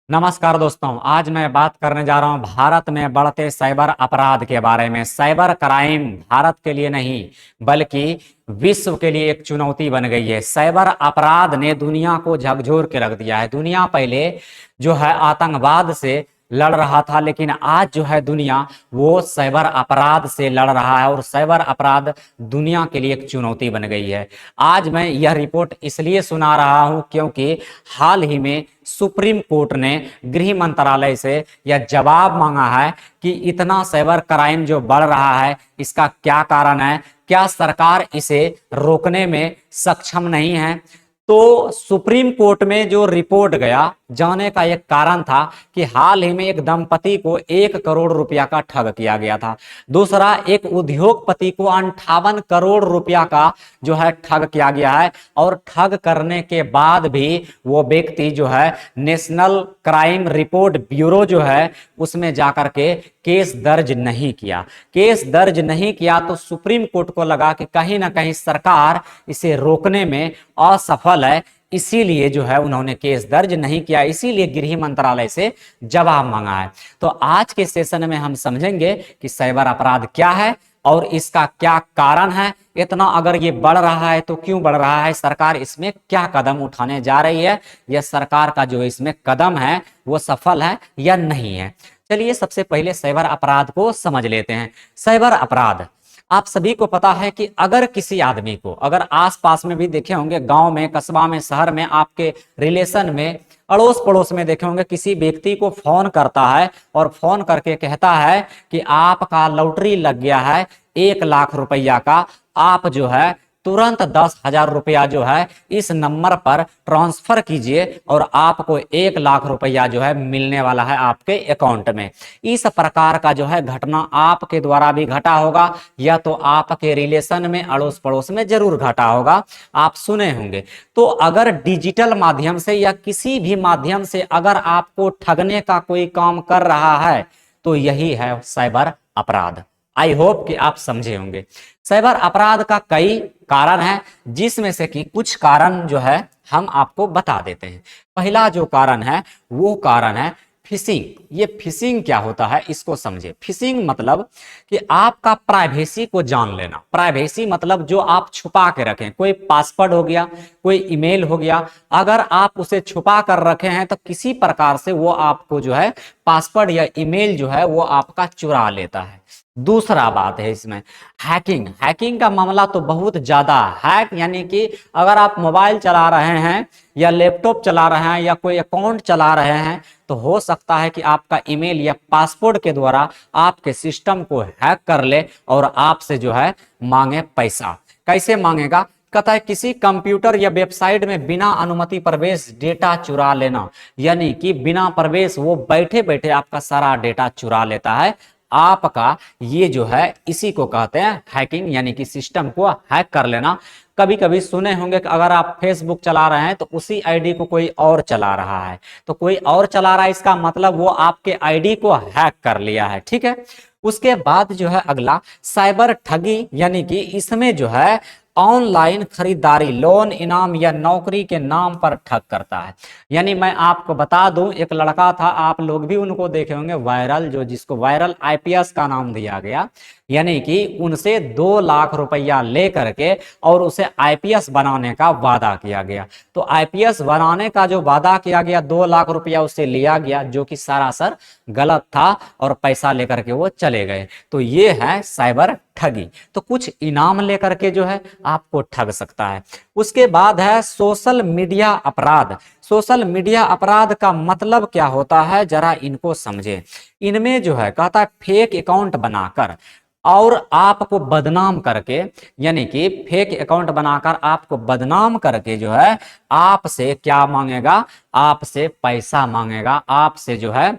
नमस्कार दोस्तों, आज मैं बात करने जा रहा हूं भारत में बढ़ते साइबर अपराध के बारे में। साइबर क्राइम भारत के लिए नहीं बल्कि विश्व के लिए एक चुनौती बन गई है। साइबर अपराध ने दुनिया को झकझोर के रख दिया है। दुनिया पहले जो है आतंकवाद से लड़ रहा था, लेकिन आज जो है दुनिया वो साइबर अपराध से लड़ रहा है और साइबर अपराध दुनिया के लिए एक चुनौती बन गई है। आज मैं यह रिपोर्ट इसलिए सुना रहा हूं क्योंकि हाल ही में सुप्रीम कोर्ट ने गृह मंत्रालय से यह जवाब मांगा है कि इतना साइबर क्राइम जो बढ़ रहा है इसका क्या कारण है, क्या सरकार इसे रोकने में सक्षम नहीं है। तो सुप्रीम कोर्ट में जो रिपोर्ट गया जाने का एक कारण था कि हाल ही में एक दंपति को 1 करोड़ रुपया का ठग किया गया था। दूसरा, एक उद्योगपति को 58 करोड़ रुपया का जो है ठग किया गया है और ठग करने के बाद भी वो व्यक्ति जो है नेशनल क्राइम रिपोर्ट ब्यूरो जो है उसमें जाकर के केस दर्ज नहीं किया। केस दर्ज नहीं किया तो सुप्रीम कोर्ट को लगा कि कहीं ना कहीं सरकार इसे रोकने में असफल है, इसीलिए जो है उन्होंने केस दर्ज नहीं किया, इसीलिए गृह मंत्रालय से जवाब मांगा है। तो आज के सेशन में हम समझेंगे कि साइबर अपराध क्या है और इसका क्या कारण है। इतना अगर ये बढ़ रहा है तो क्यों बढ़ रहा है, सरकार इसमें क्या कदम उठाने जा रही है, यह सरकार का जो इसमें कदम है वो सफल है या नहीं है। चलिए सबसे पहले साइबर अपराध को समझ लेते हैं। साइबर अपराध आप सभी को पता है कि अगर किसी आदमी को, अगर आसपास में भी देखे होंगे, गांव में, कस्बा में, शहर में, आपके रिलेशन में, अड़ोस पड़ोस में देखे होंगे, किसी व्यक्ति को फोन करता है और फोन करके कहता है कि आपका लॉटरी लग गया है 1 लाख रुपया का, आप जो है तुरंत 10,000 रुपया जो है इस नंबर पर ट्रांसफर कीजिए और आपको 1 लाख रुपया जो है मिलने वाला है आपके अकाउंट में। इस प्रकार का जो है घटना आपके द्वारा भी घटा होगा या तो आपके रिलेशन में, अड़ोस पड़ोस में जरूर घटा होगा, आप सुने होंगे। तो अगर डिजिटल माध्यम से या किसी भी माध्यम से अगर आपको ठगने का कोई काम कर रहा है तो यही है साइबर अपराध। आई होप कि आप समझे होंगे। साइबर अपराध का कई कारण है जिसमें से कि कुछ कारण जो है हम आपको बता देते हैं। पहला जो कारण है वो कारण है फिशिंग। ये फिशिंग क्या होता है इसको समझे। फिशिंग मतलब कि आपका प्राइवेसी को जान लेना। प्राइवेसी मतलब जो आप छुपा के रखें, कोई पासवर्ड हो गया, कोई ईमेल हो गया, अगर आप उसे छुपा कर रखे हैं तो किसी प्रकार से वो आपको जो है पासवर्ड या ईमेल जो है वो आपका चुरा लेता है। दूसरा बात है इसमें हैकिंग। हैकिंग का मामला तो बहुत ज्यादा हैक, यानी कि अगर आप मोबाइल चला रहे हैं या लैपटॉप चला रहे हैं या कोई अकाउंट चला रहे हैं तो हो सकता है कि आपका ईमेल या पासवर्ड के द्वारा आपके सिस्टम को हैक कर ले और आपसे जो है मांगे पैसा। कैसे मांगेगा, कहता है किसी कंप्यूटर या वेबसाइट में बिना अनुमति प्रवेश डेटा चुरा लेना, यानी कि बिना प्रवेश वो बैठे बैठे आपका सारा डेटा चुरा लेता है आपका। ये जो है इसी को कहते हैं हैकिंग, यानी कि सिस्टम को हैक कर लेना। कभी कभी सुने होंगे कि अगर आप फेसबुक चला रहे हैं तो उसी आईडी को कोई और चला रहा है, तो कोई और चला रहा है इसका मतलब वो आपके आईडी को हैक कर लिया है। ठीक है। उसके बाद जो है अगला साइबर ठगी, यानी कि इसमें जो है ऑनलाइन खरीदारी, लोन, इनाम या नौकरी के नाम पर ठग करता है। यानी मैं आपको बता दूं, एक लड़का था, आप लोग भी उनको देखे होंगे, वायरल, जो जिसको वायरल आईपीएस का नाम दिया गया, यानी कि उनसे 2 लाख रुपया ले करके और उसे आईपीएस बनाने का वादा किया गया। तो आईपीएस बनाने का जो वादा किया गया, 2 लाख रुपया उससे लिया गया, जो कि सरासर गलत था और पैसा लेकर के वो चले गए। तो ये है साइबर ठगी। तो कुछ इनाम लेकर के जो है आपको ठग सकता है। उसके बाद है सोशल मीडिया अपराध। सोशल मीडिया अपराध का मतलब क्या होता है जरा इनको समझे। इनमें जो है कहता है फेक अकाउंट बनाकर और आपको बदनाम करके, यानी कि फेक अकाउंट बनाकर आपको बदनाम करके जो है आपसे क्या मांगेगा, आपसे पैसा मांगेगा, आपसे जो है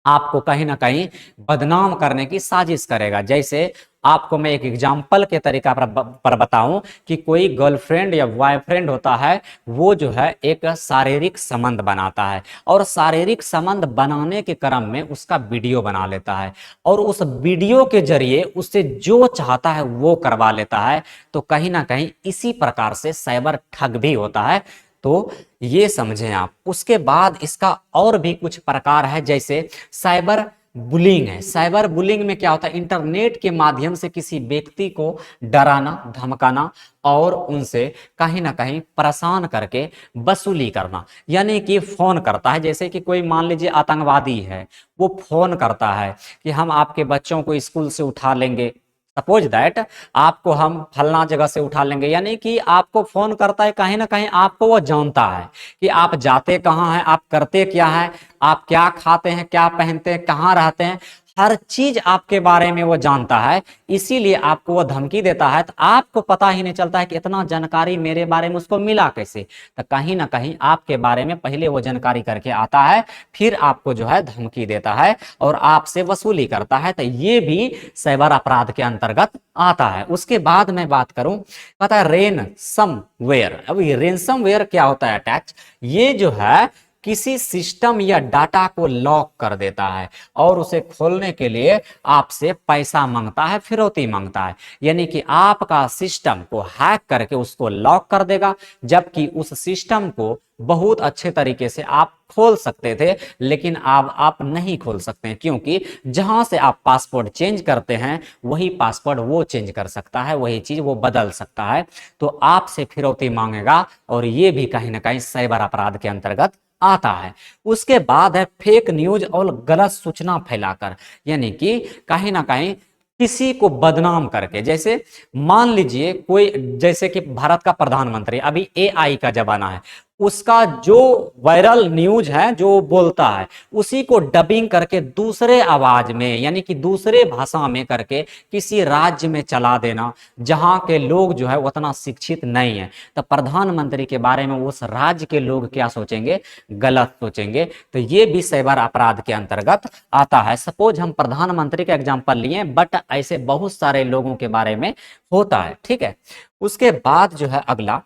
आपको कहीं ना कहीं बदनाम करने की साजिश करेगा। जैसे आपको मैं एक एग्जाम्पल के तरीका पर बताऊं कि कोई गर्लफ्रेंड या बॉयफ्रेंड होता है, वो जो है एक शारीरिक संबंध बनाता है और शारीरिक संबंध बनाने के क्रम में उसका वीडियो बना लेता है और उस वीडियो के जरिए उससे जो चाहता है वो करवा लेता है। तो कहीं ना कहीं इसी प्रकार से साइबर ठग भी होता है। तो ये समझें आप। उसके बाद इसका और भी कुछ प्रकार है, जैसे साइबर बुलिंग है। साइबर बुलिंग में क्या होता है, इंटरनेट के माध्यम से किसी व्यक्ति को डराना, धमकाना और उनसे कहीं ना कहीं परेशान करके वसूली करना। यानी कि फोन करता है, जैसे कि कोई मान लीजिए आतंकवादी है, वो फोन करता है कि हम आपके बच्चों को स्कूल से उठा लेंगे, सपोज दैट आपको हम फलना जगह से उठा लेंगे। यानी कि आपको फोन करता है, कहीं ना कहीं आपको वो जानता है कि आप जाते कहाँ हैं, आप करते क्या है, आप क्या खाते हैं, क्या पहनते हैं, कहाँ रहते हैं, हर चीज आपके बारे में वो जानता है। इसीलिए आपको वो धमकी देता है। तो आपको पता ही नहीं चलता है कि इतना जानकारी मेरे बारे में उसको मिला कैसे। तो कहीं ना कहीं आपके बारे में पहले वो जानकारी करके आता है, फिर आपको जो है धमकी देता है और आपसे वसूली करता है। तो ये भी साइबर अपराध के अंतर्गत आता है। उसके बाद मैं बात करूं, पता है रेनसमवेयर। अब ये रेनसमवेयर क्या होता है अटैच, ये जो है किसी सिस्टम या डाटा को लॉक कर देता है और उसे खोलने के लिए आपसे पैसा मांगता है, फिरौती मांगता है। यानी कि आपका सिस्टम को हैक करके उसको लॉक कर देगा, जबकि उस सिस्टम को बहुत अच्छे तरीके से आप खोल सकते थे, लेकिन अब आप नहीं खोल सकते हैं, क्योंकि जहां से आप पासवर्ड चेंज करते हैं वही पासवर्ड वो चेंज कर सकता है, वही चीज वो बदल सकता है। तो आपसे फिरौती मांगेगा और ये भी कहीं ना कहीं साइबर अपराध के अंतर्गत आता है। उसके बाद है फेक न्यूज और गलत सूचना फैलाकर। यानी कि कहीं ना कहीं किसी को बदनाम करके, जैसे मान लीजिए कोई, जैसे कि भारत का प्रधानमंत्री, अभी एआई का जमाना है, उसका जो वायरल न्यूज है जो बोलता है उसी को डबिंग करके दूसरे आवाज में, यानी कि दूसरे भाषा में करके किसी राज्य में चला देना जहां के लोग जो है उतना शिक्षित नहीं है। तो प्रधानमंत्री के बारे में उस राज्य के लोग क्या सोचेंगे, गलत सोचेंगे। तो ये भी साइबर अपराध के अंतर्गत आता है। सपोज हम प्रधानमंत्री का एग्जांपल लिए, बट ऐसे बहुत सारे लोगों के बारे में होता है, ठीक है। उसके बाद जो है अगला,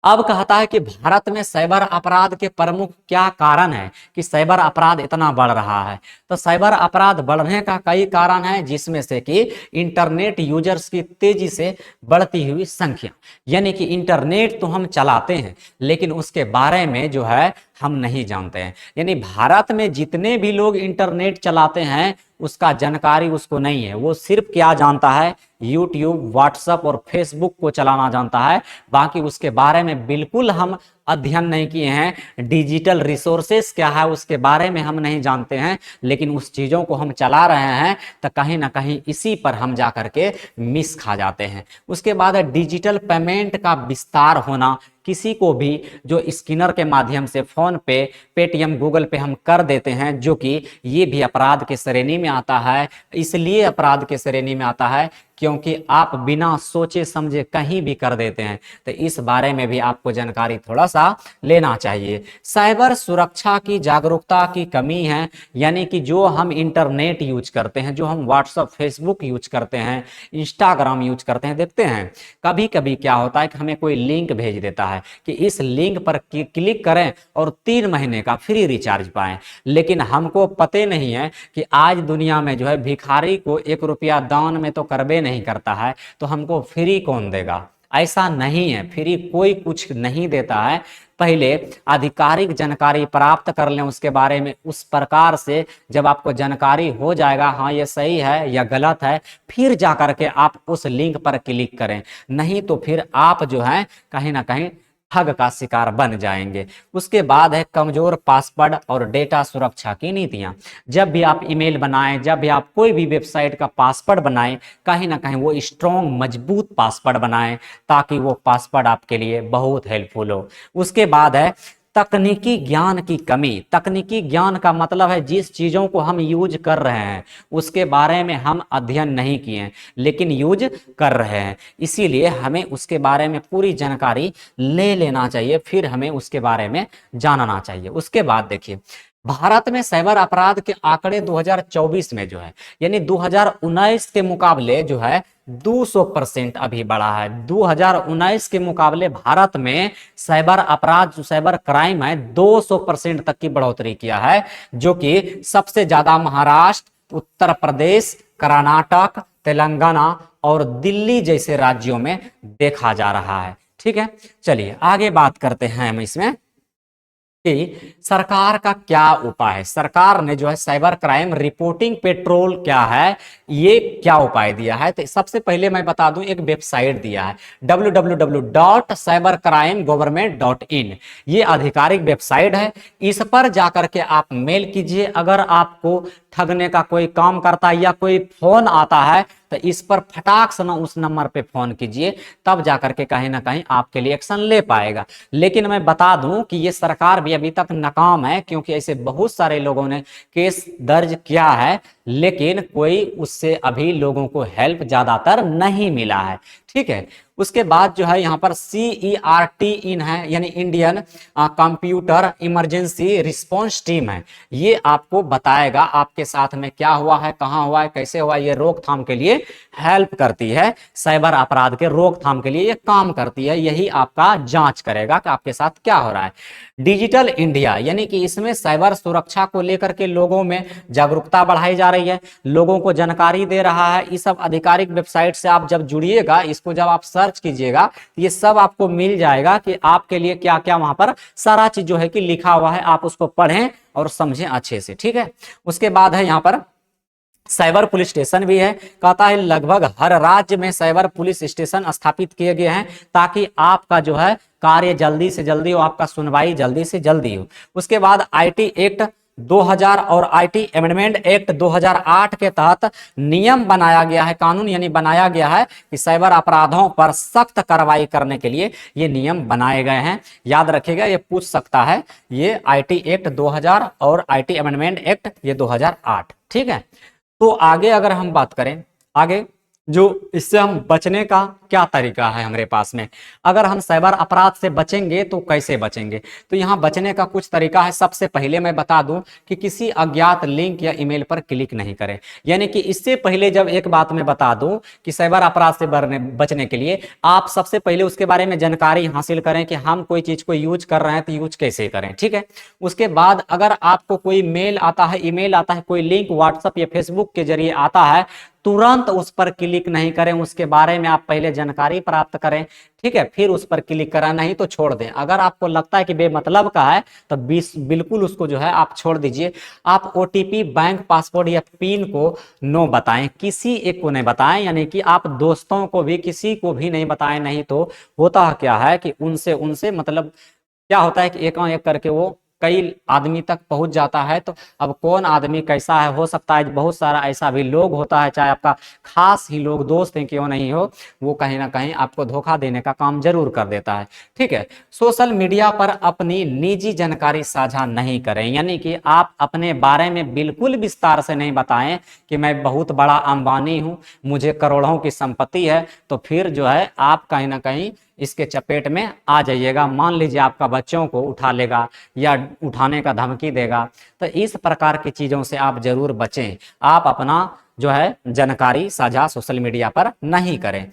अब कहता है कि भारत में साइबर अपराध के प्रमुख क्या कारण है कि साइबर अपराध इतना बढ़ रहा है। तो साइबर अपराध बढ़ने का कई कारण है, जिसमें से कि इंटरनेट यूजर्स की तेजी से बढ़ती हुई संख्या। यानी कि इंटरनेट तो हम चलाते हैं, लेकिन उसके बारे में जो है हम नहीं जानते हैं। यानी भारत में जितने भी लोग इंटरनेट चलाते हैं उसका जानकारी उसको नहीं है। वो सिर्फ क्या जानता है, यूट्यूब, व्हाट्सएप और फेसबुक को चलाना जानता है। बाकी उसके बारे में बिल्कुल हम अध्ययन नहीं किए हैं। डिजिटल रिसोर्सेस क्या है उसके बारे में हम नहीं जानते हैं, लेकिन उस चीज़ों को हम चला रहे हैं। तो कहीं ना कहीं इसी पर हम जा करके मिस खा जाते हैं। उसके बाद है डिजिटल पेमेंट का विस्तार होना। किसी को भी जो स्कैनर के माध्यम से फोन पे, पेटीएम, गूगल पे हम कर देते हैं, जो कि ये भी अपराध के श्रेणी में आता है। इसलिए अपराध के श्रेणी में आता है क्योंकि आप बिना सोचे समझे कहीं भी कर देते हैं। तो इस बारे में भी आपको जानकारी थोड़ा सा लेना चाहिए। साइबर सुरक्षा की जागरूकता की कमी है। यानी कि जो हम इंटरनेट यूज करते हैं, जो हम व्हाट्सएप, फेसबुक यूज करते हैं, इंस्टाग्राम यूज करते हैं, देखते हैं कभी कभी क्या होता है कि हमें कोई लिंक भेज देता है कि इस लिंक पर क्लिक करें और 3 महीने का फ्री रिचार्ज पाएं। लेकिन हमको पते नहीं है कि आज दुनिया में जो है भिखारी को 1 रुपया दान में तो करबे नहीं करता है, तो हमको फ्री कौन देगा। ऐसा नहीं है, फ्री कोई कुछ नहीं देता है। पहले आधिकारिक जानकारी प्राप्त कर लें उसके बारे में। उस प्रकार से जब आपको जानकारी हो जाएगा, हाँ ये सही है या गलत है, फिर जा करके आप उस लिंक पर क्लिक करें। नहीं तो फिर आप जो है कहीं ना कहीं ठग का शिकार बन जाएंगे। उसके बाद है कमजोर पासवर्ड और डेटा सुरक्षा की नीतियां। जब भी आप ईमेल बनाएं, जब भी आप कोई भी वेबसाइट का पासवर्ड बनाएं, कहीं ना कहीं वो स्ट्रॉन्ग, मजबूत पासवर्ड बनाएं, ताकि वो पासवर्ड आपके लिए बहुत हेल्पफुल हो। उसके बाद है तकनीकी ज्ञान की कमी। तकनीकी ज्ञान का मतलब है जिस चीजों को हम यूज कर रहे हैं उसके बारे में हम अध्ययन नहीं किए, लेकिन यूज कर रहे हैं। इसीलिए हमें उसके बारे में पूरी जानकारी ले लेना चाहिए, फिर हमें उसके बारे में जानना चाहिए। उसके बाद देखिए, भारत में साइबर अपराध के आंकड़े 2024 में जो है, यानी 2019 के मुकाबले जो है 200% अभी बढ़ा है। 2019 के मुकाबले भारत में साइबर अपराध, जो साइबर क्राइम है, 200% तक की बढ़ोतरी किया है, जो कि सबसे ज्यादा महाराष्ट्र, उत्तर प्रदेश, कर्नाटक, तेलंगाना और दिल्ली जैसे राज्यों में देखा जा रहा है। ठीक। ठीक है, चलिए आगे बात करते हैं हम इसमें कि सरकार का क्या उपाय है। सरकार ने जो है साइबर क्राइम रिपोर्टिंग पेट्रोल क्या है, ये क्या उपाय दिया है। तो सबसे पहले मैं बता दूं, एक वेबसाइट दिया है www.cybercrimegovernment.in। ये आधिकारिक वेबसाइट है, इस पर जाकर के आप मेल कीजिए। अगर आपको ठगने का कोई काम करता है या कोई फोन आता है तो इस पर फटाक से ना उस नंबर पे फोन कीजिए, तब जाकर के कहीं ना कहीं आपके लिए एक्शन ले पाएगा। लेकिन मैं बता दूं कि ये सरकार भी अभी तक नाकाम है, क्योंकि ऐसे बहुत सारे लोगों ने केस दर्ज किया है, लेकिन कोई उससे अभी लोगों को हेल्प ज्यादातर नहीं मिला है। ठीक है, उसके बाद जो है यहाँ पर CERT इन है, यानी Indian computer emergency response team है। ये आपको बताएगा आपके साथ में क्या हुआ है, कहाँ हुआ है, कैसे हुआ है। ये रोकथाम के लिए हेल्प करती है, साइबर अपराध के रोकथाम के लिए ये काम करती है। यही आपका जांच करेगा कि आपके साथ क्या हो रहा है। डिजिटल इंडिया, यानी कि इसमें साइबर सुरक्षा को लेकर के लोगों में जागरूकता बढ़ाई जा रही है, लोगों को जानकारी दे रहा है। इस सब आधिकारिक वेबसाइट से आप जब जुड़िएगा, इसको जब आप सर्च कीजिएगा, ये सब आपको मिल जाएगा कि आपके लिए क्या क्या वहां पर सारा चीज जो है कि लिखा हुआ है, आप उसको पढ़ें और समझें अच्छे से। ठीक है, उसके बाद है यहाँ पर साइबर पुलिस स्टेशन भी है। कहता है लगभग हर राज्य में साइबर पुलिस स्टेशन स्थापित किए गए हैं, ताकि आपका जो है कार्य जल्दी से जल्दी हो, आपका सुनवाई जल्दी से जल्दी हो। उसके बाद IT एक्ट 2000 और IT अमेंडमेंट एक्ट 2008 के तहत नियम बनाया गया है, कानून यानी बनाया गया है कि साइबर अपराधों पर सख्त कार्रवाई करने के लिए ये नियम बनाए गए हैं। याद रखिएगा, ये पूछ सकता है। ये IT एक्ट 2000 और IT अमेंडमेंट एक्ट ये 2008। ठीक है, तो आगे अगर हम बात करें, आगे जो इससे हम बचने का क्या तरीका है हमारे पास में, अगर हम साइबर अपराध से बचेंगे तो कैसे बचेंगे। तो यहाँ बचने का कुछ तरीका है। सबसे पहले मैं बता दूं कि किसी अज्ञात लिंक या ईमेल पर क्लिक नहीं करें। यानी कि इससे पहले जब एक बात मैं बता दूं कि साइबर अपराध से बचने के लिए आप सबसे पहले उसके बारे में जानकारी हासिल करें कि हम कोई चीज को यूज कर रहे हैं तो यूज कैसे करें। ठीक है, उसके बाद अगर आपको कोई मेल आता है, ईमेल आता है, कोई लिंक व्हाट्सएप या फेसबुक के जरिए आता है, तुरंत उस पर क्लिक नहीं करें, उसके बारे में आप पहले जानकारी प्राप्त करें। ठीक है, फिर उस पर क्लिक करा, नहीं तो छोड़ दें। अगर आपको लगता है कि बेमतलब का है तो बिल्कुल उसको जो है आप छोड़ दीजिए। आप OTP, बैंक पासवर्ड या पिन को नो बताएं, किसी एक को नहीं बताएं, यानी कि आप दोस्तों को भी किसी को भी नहीं बताएं। नहीं तो होता क्या है कि उनसे उनसे मतलब क्या होता है कि एक करके वो कई आदमी तक पहुंच जाता है। तो अब कौन आदमी कैसा है, हो सकता है बहुत सारा ऐसा भी लोग होता है, चाहे आपका खास ही लोग दोस्त हैं क्यों नहीं हो, वो कहीं ना कहीं आपको धोखा देने का काम जरूर कर देता है। ठीक है, सोशल मीडिया पर अपनी निजी जानकारी साझा नहीं करें, यानी कि आप अपने बारे में बिल्कुल विस्तार से नहीं बताएं कि मैं बहुत बड़ा अंबानी हूं, मुझे करोड़ों की संपत्ति है। तो फिर जो है आप कहीं ना कहीं इसके चपेट में आ जाइएगा। मान लीजिए आपका बच्चों को उठा लेगा या उठाने का धमकी देगा, तो इस प्रकार की चीजों से आप जरूर बचें। आप अपना जो है जानकारी साझा सोशल मीडिया पर नहीं करें।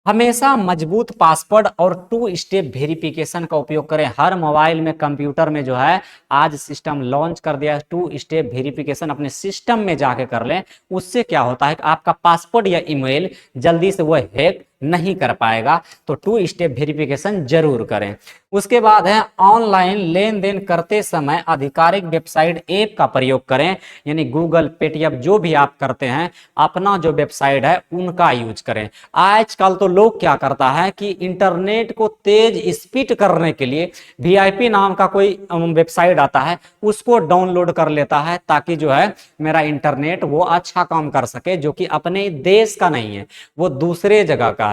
हमेशा मजबूत पासवर्ड और 2 स्टेप वेरिफिकेशन का उपयोग करें। हर मोबाइल में, कंप्यूटर में जो है आज सिस्टम लॉन्च कर दिया है, 2 स्टेप वेरिफिकेशन अपने सिस्टम में जाके कर लें। उससे क्या होता है कि आपका पासवर्ड या ईमेल जल्दी से वो हैक नहीं कर पाएगा। तो 2 स्टेप वेरिफिकेशन जरूर करें। उसके बाद है ऑनलाइन लेन देन करते समय आधिकारिक वेबसाइट ऐप का प्रयोग करें, यानी गूगल, पेटीएम जो भी आप करते हैं, अपना जो वेबसाइट है उनका यूज करें। आजकल तो लोग क्या करता है कि इंटरनेट को तेज स्पीड करने के लिए VIP नाम का कोई वेबसाइट आता है, उसको डाउनलोड कर लेता है, ताकि जो है मेरा इंटरनेट वो अच्छा काम कर सके, जो कि अपने देश का नहीं है, वो दूसरे जगह का है।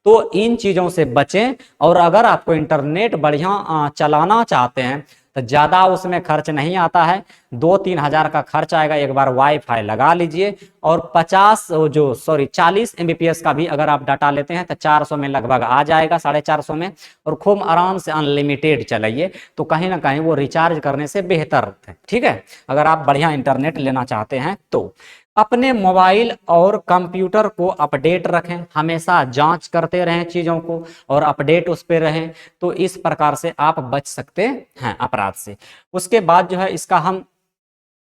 तो इन चीजों से बचें। और अगर आपको इंटरनेट बढ़िया चलाना चाहते हैं तो ज्यादा उसमें खर्च नहीं आता है, 2-3 हजार का खर्च आएगा। एक बार वाईफाई लगा लीजिए और 40 MBPS का भी अगर आप डाटा लेते हैं तो 400 में लगभग आ जाएगा, 450 में। और खूब आराम से अनलिमिटेड चलाइए, तो कहीं ना कहीं वो रिचार्ज करने से बेहतर है। ठीक है, अगर आप बढ़िया इंटरनेट लेना चाहते हैं तो अपने मोबाइल और कंप्यूटर को अपडेट रखें, हमेशा जांच करते रहें चीजों को और अपडेट उस पर रहें। तो इस प्रकार से आप बच सकते हैं अपराध से। उसके बाद जो है इसका हम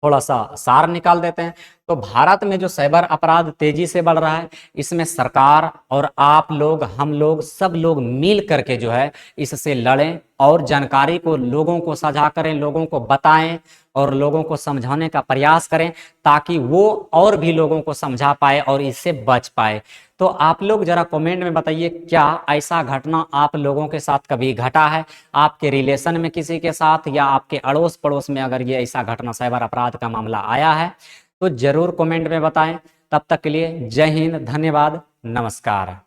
थोड़ा सा सार निकाल देते हैं। तो भारत में जो साइबर अपराध तेजी से बढ़ रहा है, इसमें सरकार और आप लोग, हम लोग, सब लोग मिल करके जो है इससे लड़ें और जानकारी को लोगों को साझा करें, लोगों को बताएं और लोगों को समझाने का प्रयास करें, ताकि वो और भी लोगों को समझा पाए और इससे बच पाए। तो आप लोग जरा कमेंट में बताइए, क्या ऐसा घटना आप लोगों के साथ कभी घटा है? आपके रिलेशन में किसी के साथ या आपके अड़ोस पड़ोस में अगर ये ऐसा घटना, साइबर अपराध का मामला आया है, तो जरूर कमेंट में बताएं। तब तक के लिए जय हिंद, धन्यवाद, नमस्कार।